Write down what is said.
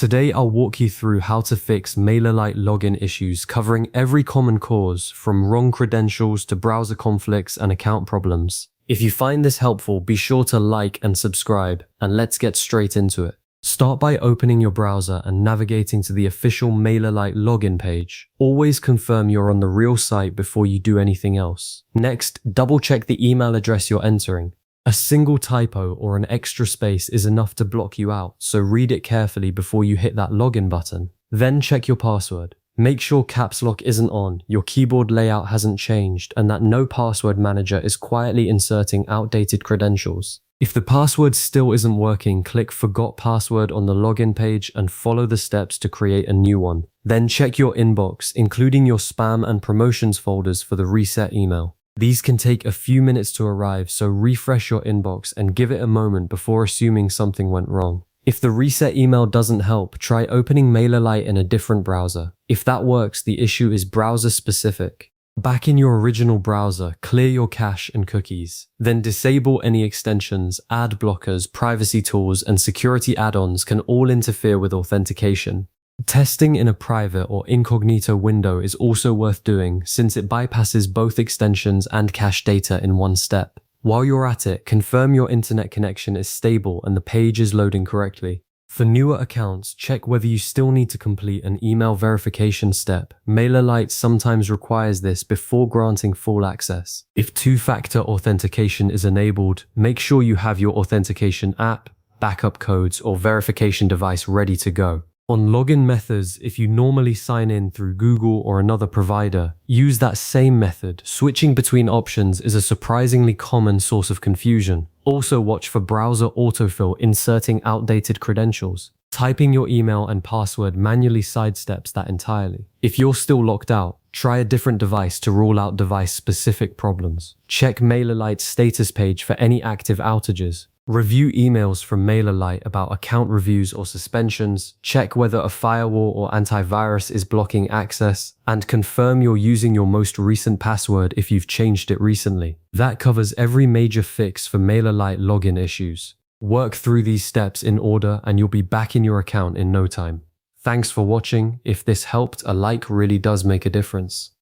Today I'll walk you through how to fix MailerLite login issues, covering every common cause from wrong credentials to browser conflicts and account problems. If you find this helpful, be sure to like and subscribe, and let's get straight into it. Start by opening your browser and navigating to the official MailerLite login page. Always confirm you're on the real site before you do anything else. Next, double-check the email address you're entering. A single typo or an extra space is enough to block you out, so read it carefully before you hit that login button. Then check your password. Make sure caps lock isn't on, your keyboard layout hasn't changed, and that no password manager is quietly inserting outdated credentials. If the password still isn't working, click Forgot Password on the login page and follow the steps to create a new one. Then check your inbox, including your spam and promotions folders for the reset email. These can take a few minutes to arrive, so refresh your inbox and give it a moment before assuming something went wrong. If the reset email doesn't help, try opening MailerLite in a different browser. If that works, the issue is browser specific. Back in your original browser, clear your cache and cookies. Then disable any extensions, ad blockers, privacy tools, and security add-ons can all interfere with authentication. Testing in a private or incognito window is also worth doing, since it bypasses both extensions and cache data in one step. While you're at it, confirm your internet connection is stable and the page is loading correctly. For newer accounts, check whether you still need to complete an email verification step. MailerLite sometimes requires this before granting full access. If two-factor authentication is enabled, make sure you have your authentication app, backup codes, or verification device ready to go. On login methods, if you normally sign in through Google or another provider, use that same method. Switching between options is a surprisingly common source of confusion. Also watch for browser autofill inserting outdated credentials. Typing your email and password manually sidesteps that entirely. If you're still locked out, try a different device to rule out device-specific problems. Check MailerLite's status page for any active outages. Review emails from MailerLite about account reviews or suspensions, check whether a firewall or antivirus is blocking access, and confirm you're using your most recent password if you've changed it recently. That covers every major fix for MailerLite login issues. Work through these steps in order and you'll be back in your account in no time. Thanks for watching. If this helped, a like really does make a difference.